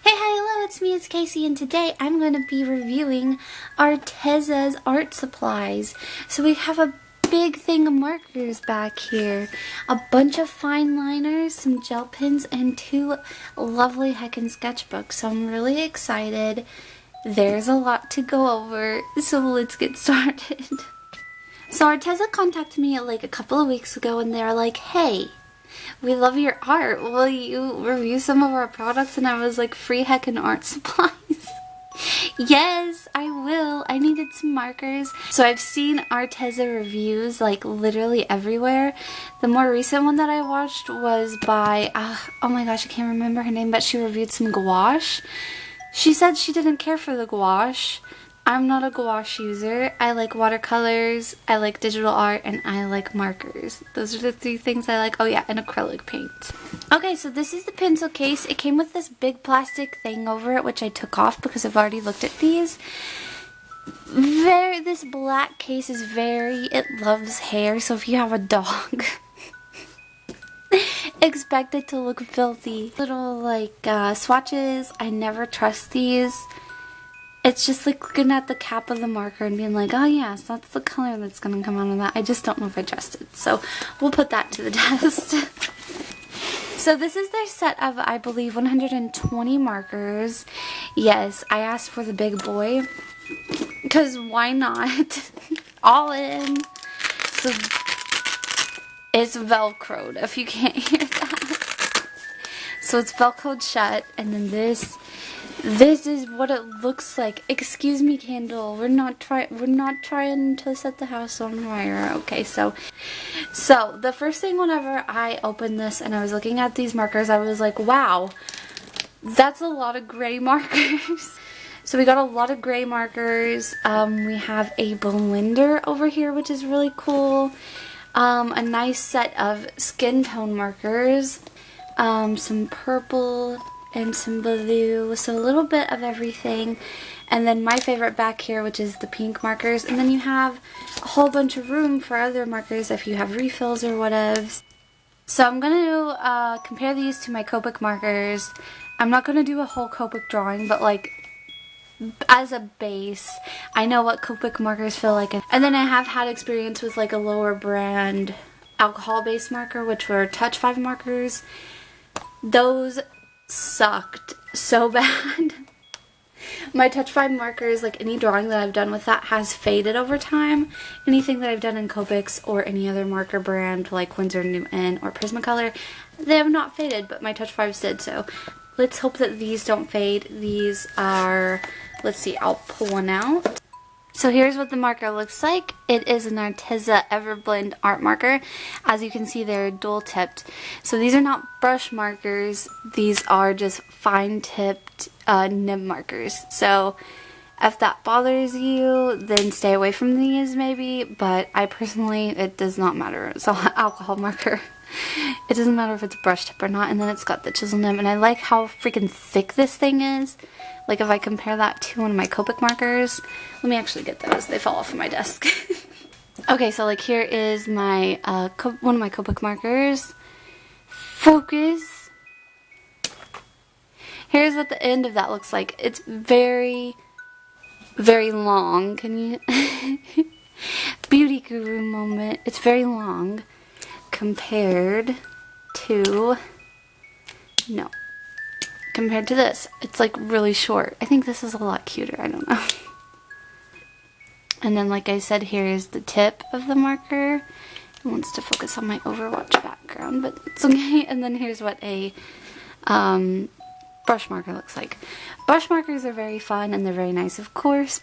Hey, hello, it's me, it's Casey, and today I'm going to be reviewing Arteza's art supplies. So we have a big thing of markers back here, a bunch of fine liners, some gel pens, and two lovely heckin' sketchbooks. So I'm really excited. There's a lot to go over, so let's get started. So Arteza contacted me like a couple of weeks ago and they're like, hey, we love your art. Will you review some of our products? And I was like, free heckin' art supplies. Yes, I will. I needed some markers. So I've seen Arteza reviews like literally everywhere. The more recent one that I watched was by, oh my gosh, I can't remember her name, but she reviewed some gouache. She said she didn't care for the gouache. I'm not a gouache user. I like watercolors, I like digital art, and I like markers. Those are the three things I like. Oh yeah, and acrylic paints. Okay, so this is the pencil case. It came with this big plastic thing over it, which I took off because I've already looked at these. This black case is it loves hair, so if you have a dog, expect it to look filthy. Little like swatches. I never trust these. It's just like looking at the cap of the marker and being like, oh yes, that's the color that's going to come out of that. I just don't know if I trust it. So we'll put that to the test. So this is their set of, I believe, 120 markers. Yes, I asked for the big boy. Because why not? All in. So it's Velcroed, if you can't hear that. So it's Velcroed shut. And then this is what it looks like. Excuse me, candle. We're not trying to set the house on fire. Okay, so the first thing whenever I opened this and I was looking at these markers, I was like, wow, that's a lot of gray markers. So we got a lot of gray markers. We have a blender over here, which is really cool. A nice set of skin tone markers. Some purple and some blue, so a little bit of everything. And then my favorite back here, which is the pink markers. And then you have a whole bunch of room for other markers if you have refills or whatevs. So I'm going to compare these to my Copic markers. I'm not going to do a whole Copic drawing, but like as a base, I know what Copic markers feel like. And then I have had experience with like a lower brand alcohol-based marker, which were Touch 5 markers. Those sucked so bad. My Touch 5 markers, like any drawing that I've done with that, has faded over time. Anything that I've done in Copics or any other marker brand like Winsor & Newton or Prismacolor, they have not faded, but my Touch 5s did, so let's hope that these don't fade. These are, let's see, I'll pull one out. So here's what the marker looks like. It is an Arteza EverBlend Art Marker. As you can see, they're dual tipped. So these are not brush markers. These are just fine tipped nib markers. So if that bothers you, then stay away from these maybe. But I personally, it does not matter. It's an alcohol marker. It doesn't matter if it's brush tip or not. And then it's got the chisel nib. And I like how freaking thick this thing is. Like if I compare that to one of my Copic markers, let me actually get those. They fall off of my desk. Okay, so like here is my one of my Copic markers. Focus. Here's what the end of that looks like. It's very, very long. Can you? Beauty guru moment. It's very long compared to compared to this. It's like really short. I think this is a lot cuter. I don't know. And then like I said, here is the tip of the marker. It wants to focus on my Overwatch background, but it's okay. And then here's what a brush marker looks like. Brush markers are very fun and they're very nice, of course.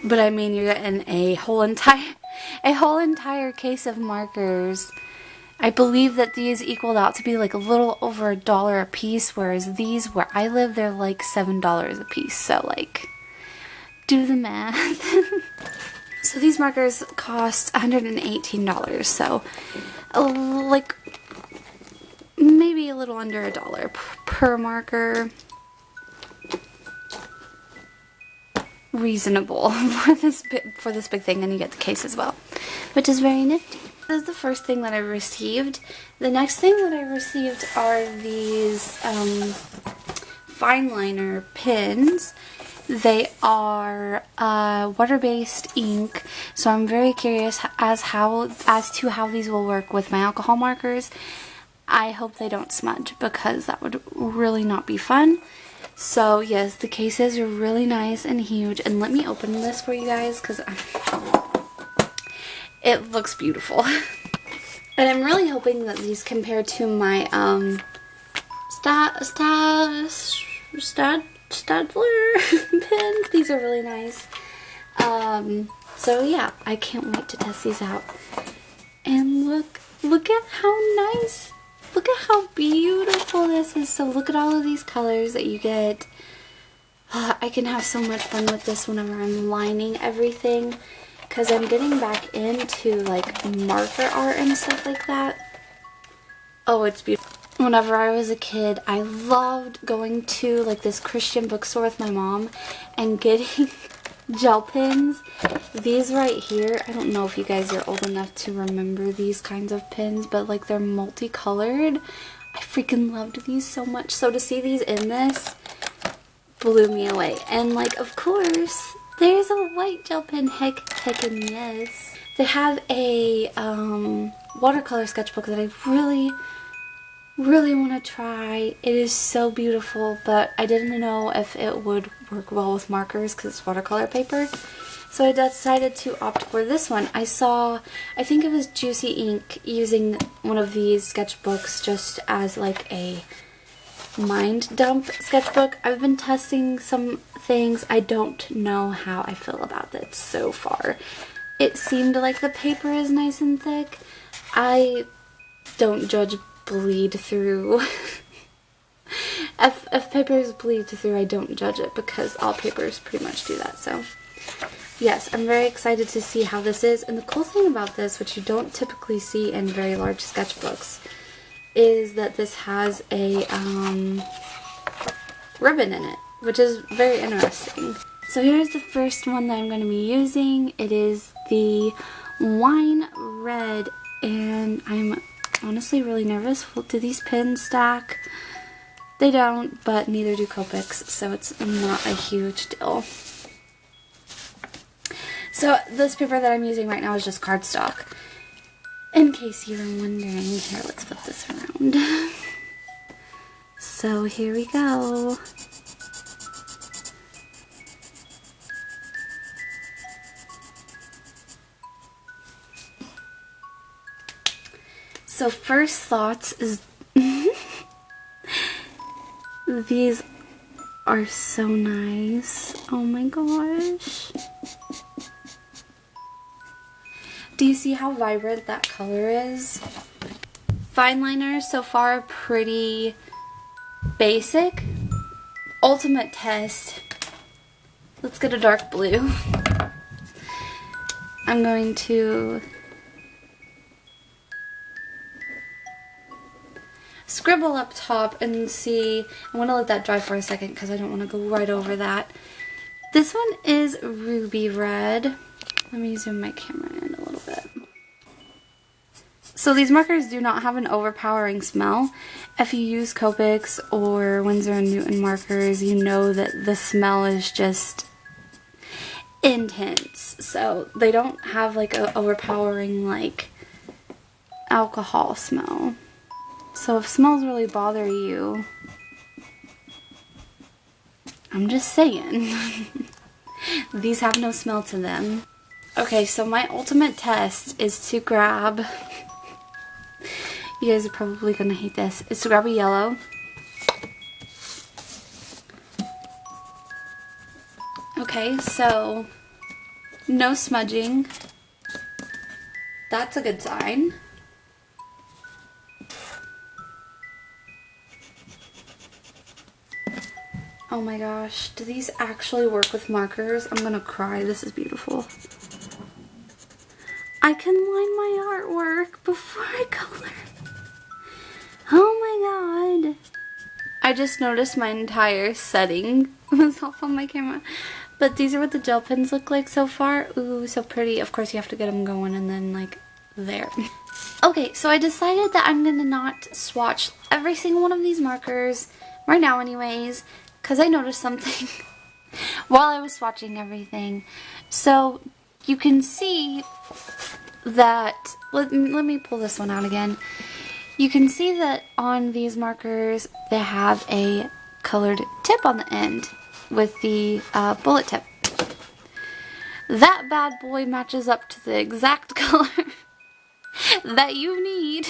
But I mean, you're getting a whole entire case of markers. I believe that these equaled out to be like a little over $1 a piece, whereas these, where I live, they're like $7 a piece. So like, do the math. So these markers cost $118. So like maybe a little under $1 per marker. Reasonable for this big thing, and you get the case as well, which is very nifty. This is the first thing that I received. The next thing that I received are these Fineliner pins. They are water-based ink, so I'm very curious as to how these will work with my alcohol markers. I hope they don't smudge because that would really not be fun. So yes, the cases are really nice and huge, and let me open this for you guys because it looks beautiful. And I'm really hoping that these compare to my Stadler pins. These are really nice. So yeah, I can't wait to test these out. And look at how nice, look at how beautiful this is. So look at all of these colors that you get. I can have so much fun with this whenever I'm lining everything, because I'm getting back into like marker art and stuff like that. Oh, it's beautiful. Whenever I was a kid, I loved going to like this Christian bookstore with my mom and getting gel pens. These right here, I don't know if you guys are old enough to remember these kinds of pens, but like they're multicolored. I freaking loved these so much. So to see these in this blew me away. And like, of course, there's a white gel pen. Heckin' yes. They have a watercolor sketchbook that I really want to try. It is so beautiful, but I didn't know if it would work well with markers because it's watercolor paper. So I decided to opt for this one. I think it was Juicy Ink using one of these sketchbooks just as like a mind dump sketchbook. I've been testing some things. I don't know how I feel about this so far. It seemed like the paper is nice and thick. I don't judge bleed through. if papers bleed through, I don't judge it because all papers pretty much do that. So yes, I'm very excited to see how this is. And the cool thing about this, which you don't typically see in very large sketchbooks, is that this has a ribbon in it, which is very interesting. So here's the first one that I'm going to be using. It is the Wine Red, and I'm honestly really nervous. Do these pins stack? They don't, but neither do Copics, so it's not a huge deal. So this paper that I'm using right now is just cardstock. In case you were wondering, here, let's flip this around. So here we go. So first thoughts is these are so nice. Oh my gosh. Do you see how vibrant that color is? Fineliner so far pretty basic. Ultimate test. Let's get a dark blue. I'm going to scribble up top and see. I want to let that dry for a second because I don't want to go right over that. This one is ruby red. Let me zoom my camera in a little bit. So these markers do not have an overpowering smell. If you use Copics or Winsor & Newton markers, you know that the smell is just intense. So they don't have like an overpowering like alcohol smell. So if smells really bother you, I'm just saying. These have no smell to them. Okay, so my ultimate test is to grab, you guys are probably going to hate this, is to grab a yellow. Okay, so no smudging. That's a good sign. Oh my gosh, do these actually work with markers? I'm gonna cry, this is beautiful. I can line my artwork before I color. Oh my god. I just noticed my entire setting was off on my camera. But these are what the gel pens look like so far. Ooh, so pretty. Of course you have to get them going and then like there. Okay, so I decided that I'm gonna not swatch every single one of these markers right now anyways. because I noticed something while I was swatching everything. So you can see that, let me pull this one out again. You can see that on these markers they have a colored tip on the end with the bullet tip. That bad boy matches up to the exact color that you need.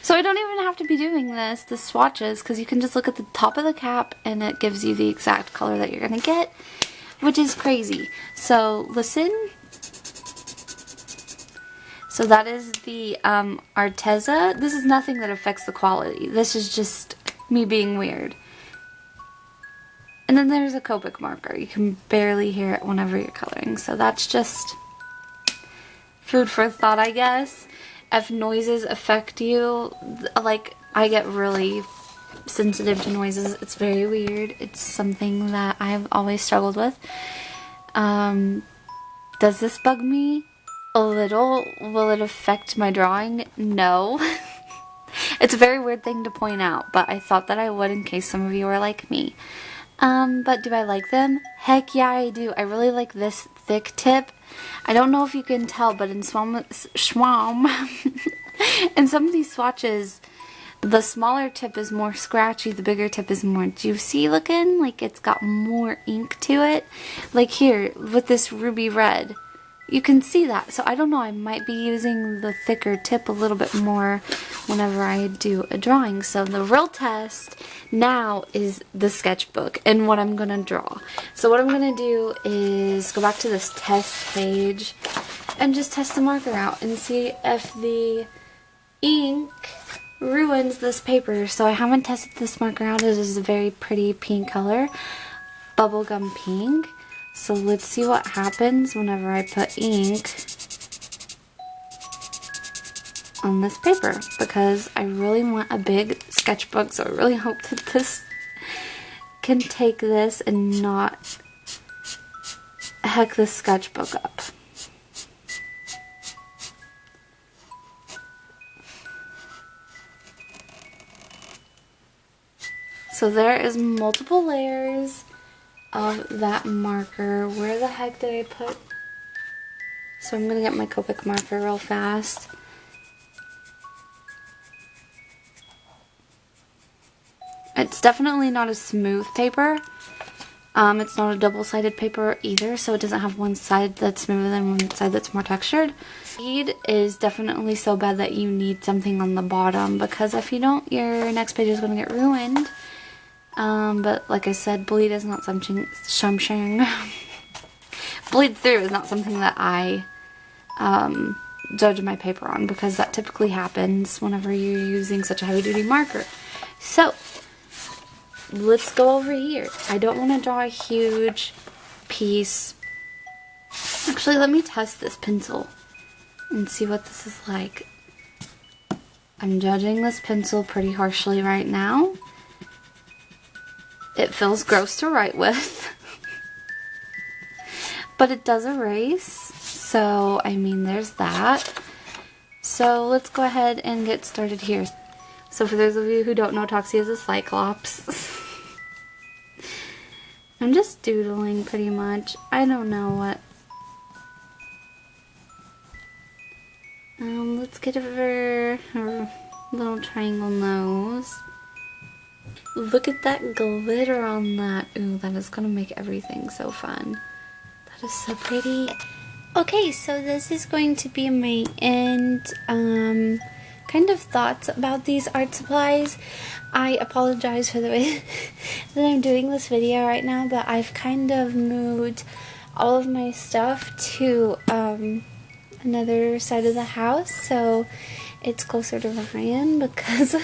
So I don't even have to be doing the swatches, because you can just look at the top of the cap and it gives you the exact color that you're going to get, which is crazy. So listen. So that is the Arteza. This is nothing that affects the quality. This is just me being weird. And then there's a Copic marker. You can barely hear it whenever you're coloring. So that's just food for thought, I guess. If noises affect you, like, I get really sensitive to noises. It's very weird. It's something that I've always struggled with. Does this bug me? A little. Will it affect my drawing? No. It's a very weird thing to point out, but I thought that I would in case some of you are like me. But do I like them? Heck yeah, I do. I really like this thick tip. I don't know if you can tell, but in in some of these swatches, the smaller tip is more scratchy, the bigger tip is more juicy looking, like it's got more ink to it. Like here, with this ruby red, you can see that. So I don't know, I might be using the thicker tip a little bit more whenever I do a drawing. So the real test now is the sketchbook and what I'm gonna draw. So what I'm gonna do is go back to this test page and just test the marker out and see if the ink ruins this paper. So I haven't tested this marker out. It is a very pretty pink color, bubblegum pink. So let's see what happens whenever I put ink on this paper, because I really want a big sketchbook, so I really hope that this can take this and not heck this sketchbook up. So there is multiple layers of that marker. Where the heck did I put? So I'm gonna get my Copic marker real fast. It's definitely not a smooth paper. It's not a double-sided paper either, so it doesn't have one side that's smoother and one side that's more textured. Bleed is definitely so bad that you need something on the bottom, because if you don't, your next page is going to get ruined. But like I said, bleed is not something bleed through is not something that I judge my paper on, because that typically happens whenever you're using such a heavy-duty marker. So let's go over here. I don't want to draw a huge piece. Actually, let me test this pencil and see what this is like. I'm judging this pencil pretty harshly right now. It feels gross to write with, but it does erase, so I mean there's that. So let's go ahead and get started here. So for those of you who don't know, Toxie is a Cyclops. I'm just doodling pretty much. I don't know what. Let's get over her little triangle nose. Look at that glitter on that. Ooh, that is gonna make everything so fun. That is so pretty. Okay, so this is going to be my end kind of thoughts about these art supplies. I apologize for the way that I'm doing this video right now, but I've kind of moved all of my stuff to another side of the house, so it's closer to Ryan, because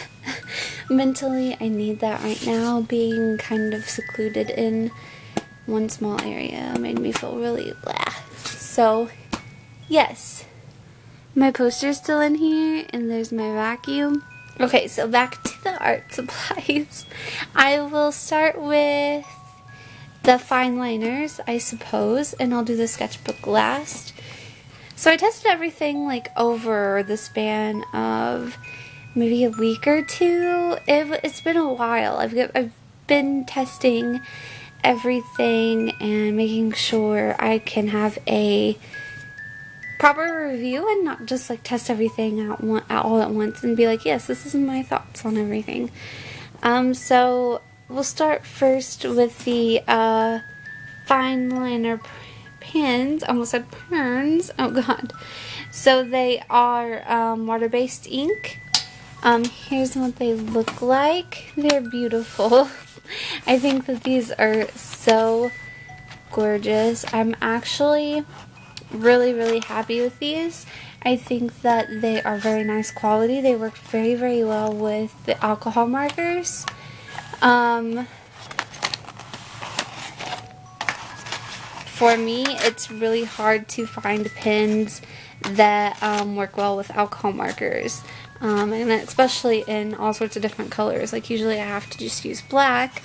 mentally I need that right now. Being kind of secluded in one small area made me feel really blah. So yes, my poster's still in here, and there's my vacuum. Okay, so back to the art supplies. I will start with the fine liners, I suppose, and I'll do the sketchbook last. So I tested everything like over the span of maybe a week or two. It's been a while. I've been testing everything and making sure I can have a proper review and not just like test everything out all at once and be like, yes, this is my thoughts on everything. So we'll start first with the Fineliner pens. Almost said perns. Oh god. So they are water-based ink. Here's what they look like. They're beautiful. I think that these are so gorgeous. I'm actually really happy with these. I think that they are very nice quality. They work very well with the alcohol markers. For me, it's really hard to find pens that work well with alcohol markers, and especially in all sorts of different colors. Like usually I have to just use black,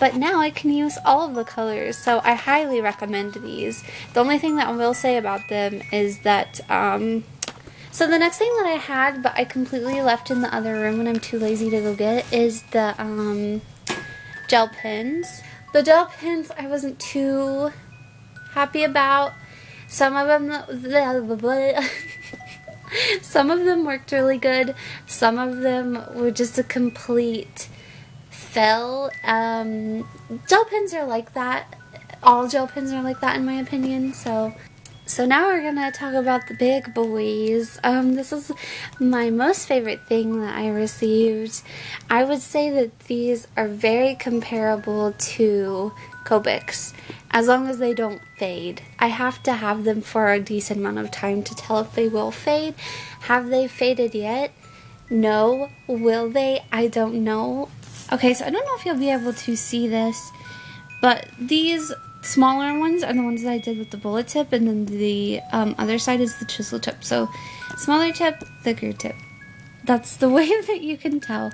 but now I can use all of the colors, so I highly recommend these. The only thing that I will say about them is that, so the next thing that I had, but I completely left in the other room when I'm too lazy to go get, is the gel pens. The gel pens I wasn't too happy about. Some of them, some of them worked really good. Some of them were just a complete fail. Gel pens are like that. All gel pens are like that in my opinion. So now we're gonna talk about the big boys. This is my most favorite thing that I received. I would say that these are very comparable to Copics, as long as they don't fade. I have to have them for a decent amount of time to tell if they will fade. Have they faded yet? No. Will they? I don't know. Okay, so I don't know if you'll be able to see this, but these smaller ones are the ones that I did with the bullet tip, and then the other side is the chisel tip. So smaller tip, thicker tip. That's the way that you can tell.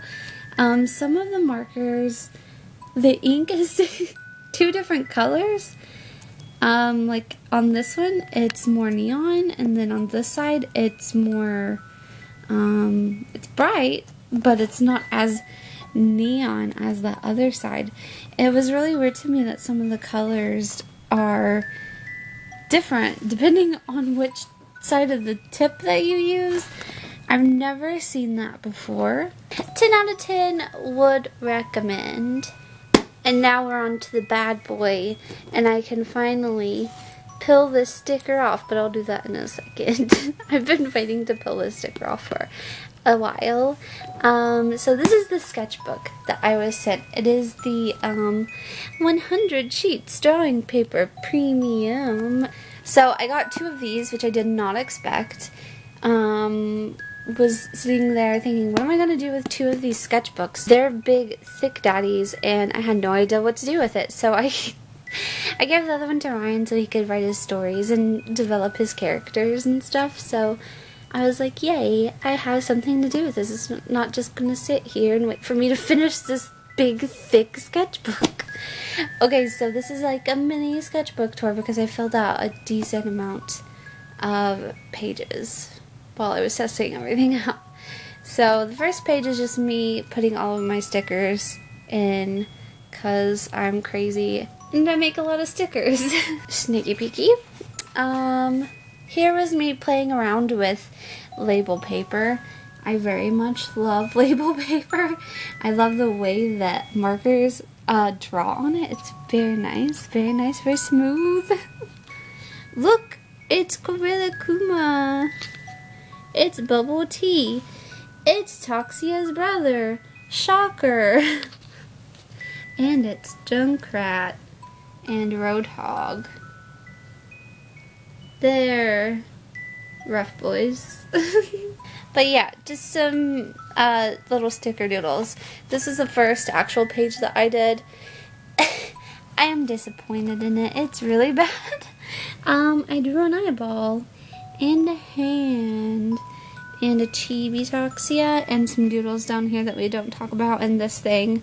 Some of the markers, the ink is two different colors. Like on this one it's more neon, and then on this side it's more it's bright, but it's not as neon as the other side. It was really weird to me that some of the colors are different depending on which side of the tip that you use. I've never seen that before. 10 out of 10 would recommend. And now we're on to the bad boy, and I can finally peel this sticker off, but I'll do that in a second. I've been waiting to peel this sticker off for a while. So this is the sketchbook that I was sent. It is the 100 sheets drawing paper premium. So I got 2 of these, which I did not expect. Was sitting there thinking, what am I going to do with 2 of these sketchbooks? They're big, thick daddies, and I had no idea what to do with it. So I gave the other one to Ryan so he could write his stories and develop his characters and stuff. So I was like, yay, I have something to do with this. It's not just going to sit here and wait for me to finish this big, thick sketchbook. Okay, so this is like a mini sketchbook tour because I filled out a decent amount of pages while I was testing everything out. So the first page is just me putting all of my stickers in because I'm crazy and I make a lot of stickers. Sneaky peeky. Here was me playing around with label paper. I very much love label paper. I love the way that markers draw on it. It's very nice, very smooth. Look, it's Gorilla Kuma. It's Bubble Tea. It's Toxia's brother, Shocker. And it's Junkrat and Roadhog. They're rough boys. But yeah, just some little sticker doodles. This is the first actual page that I did. I am disappointed in it. It's really bad. I drew an eyeball and a hand and a chibi Toxia and some doodles down here that we don't talk about, and this thing.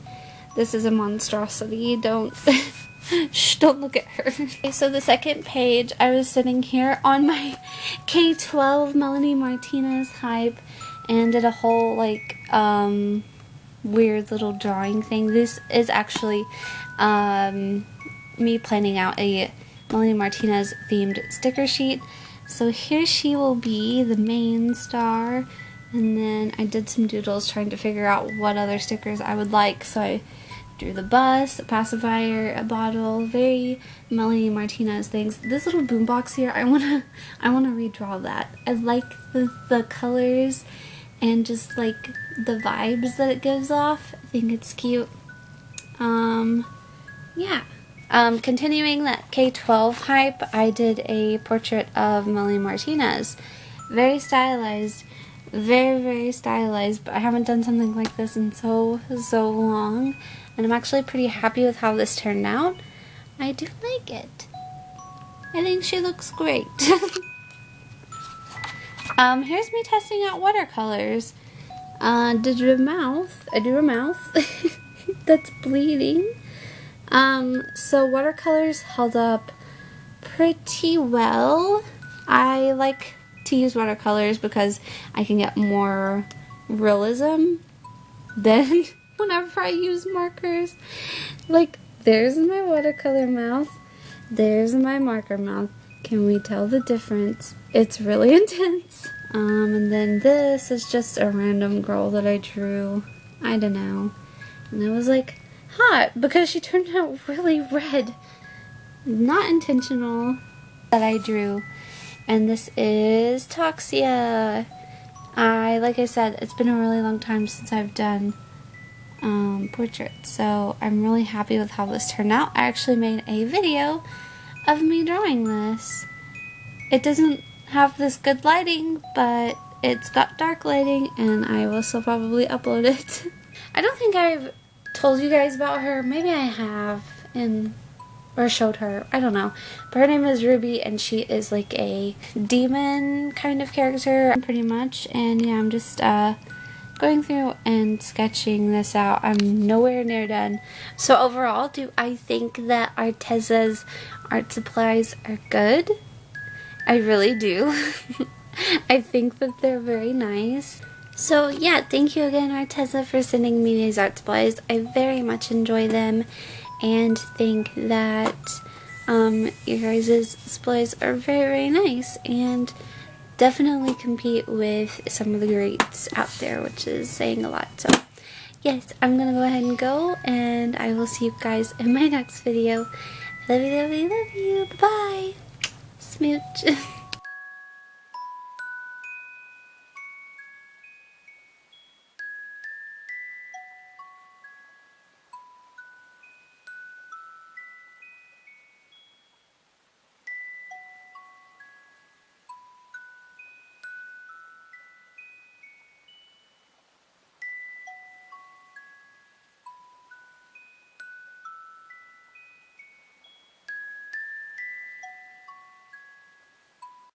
This is a monstrosity. Don't shh, don't look at her. Okay, so the second page, I was sitting here on my K-12 Melanie Martinez hype and did a whole like weird little drawing thing. This is actually me planning out a Melanie Martinez themed sticker sheet. So here she will be, the main star, and then I did some doodles trying to figure out what other stickers I would like. So I drew the bus, a pacifier, a bottle, very Melanie Martinez things. This little boombox here, I wanna redraw that. I like the colors and just like the vibes that it gives off. I think it's cute. Yeah. Continuing that K-12 hype, I did a portrait of Melanie Martinez. Very stylized. Very, very stylized, but I haven't done something like this in so long. And I'm actually pretty happy with how this turned out. I do like it. I think she looks great. Here's me testing out watercolors. Did a mouth. I drew a mouth that's bleeding. So watercolors held up pretty well. I like to use watercolors because I can get more realism than whenever I use markers. Like, there's my watercolor mouth, there's my marker mouth. Can we tell the difference? It's really intense. And then this is just a random girl that I drew. I don't know. And I was like, hot, because she turned out really red. Not intentional that I drew. And this is Toxia. Like I said, it's been a really long time since I've done portraits, so I'm really happy with how this turned out. I actually made a video of me drawing this. It doesn't have this good lighting, but it's got dark lighting, and I will still probably upload it. I don't think I've told you guys about her. Maybe I have, or showed her. I don't know. But her name is Ruby, and she is like a demon kind of character, pretty much. And yeah, I'm just going through and sketching this out. I'm nowhere near done. So overall, do I think that Arteza's art supplies are good? I really do. I think that they're very nice. So yeah, thank you again, Arteza, for sending me these art supplies. I very much enjoy them and think that your guys' supplies are very, very nice and definitely compete with some of the greats out there, which is saying a lot. So yes, I'm gonna go ahead and go, and I will see you guys in my next video. I love you, love you, love you. Bye-bye. Smooch.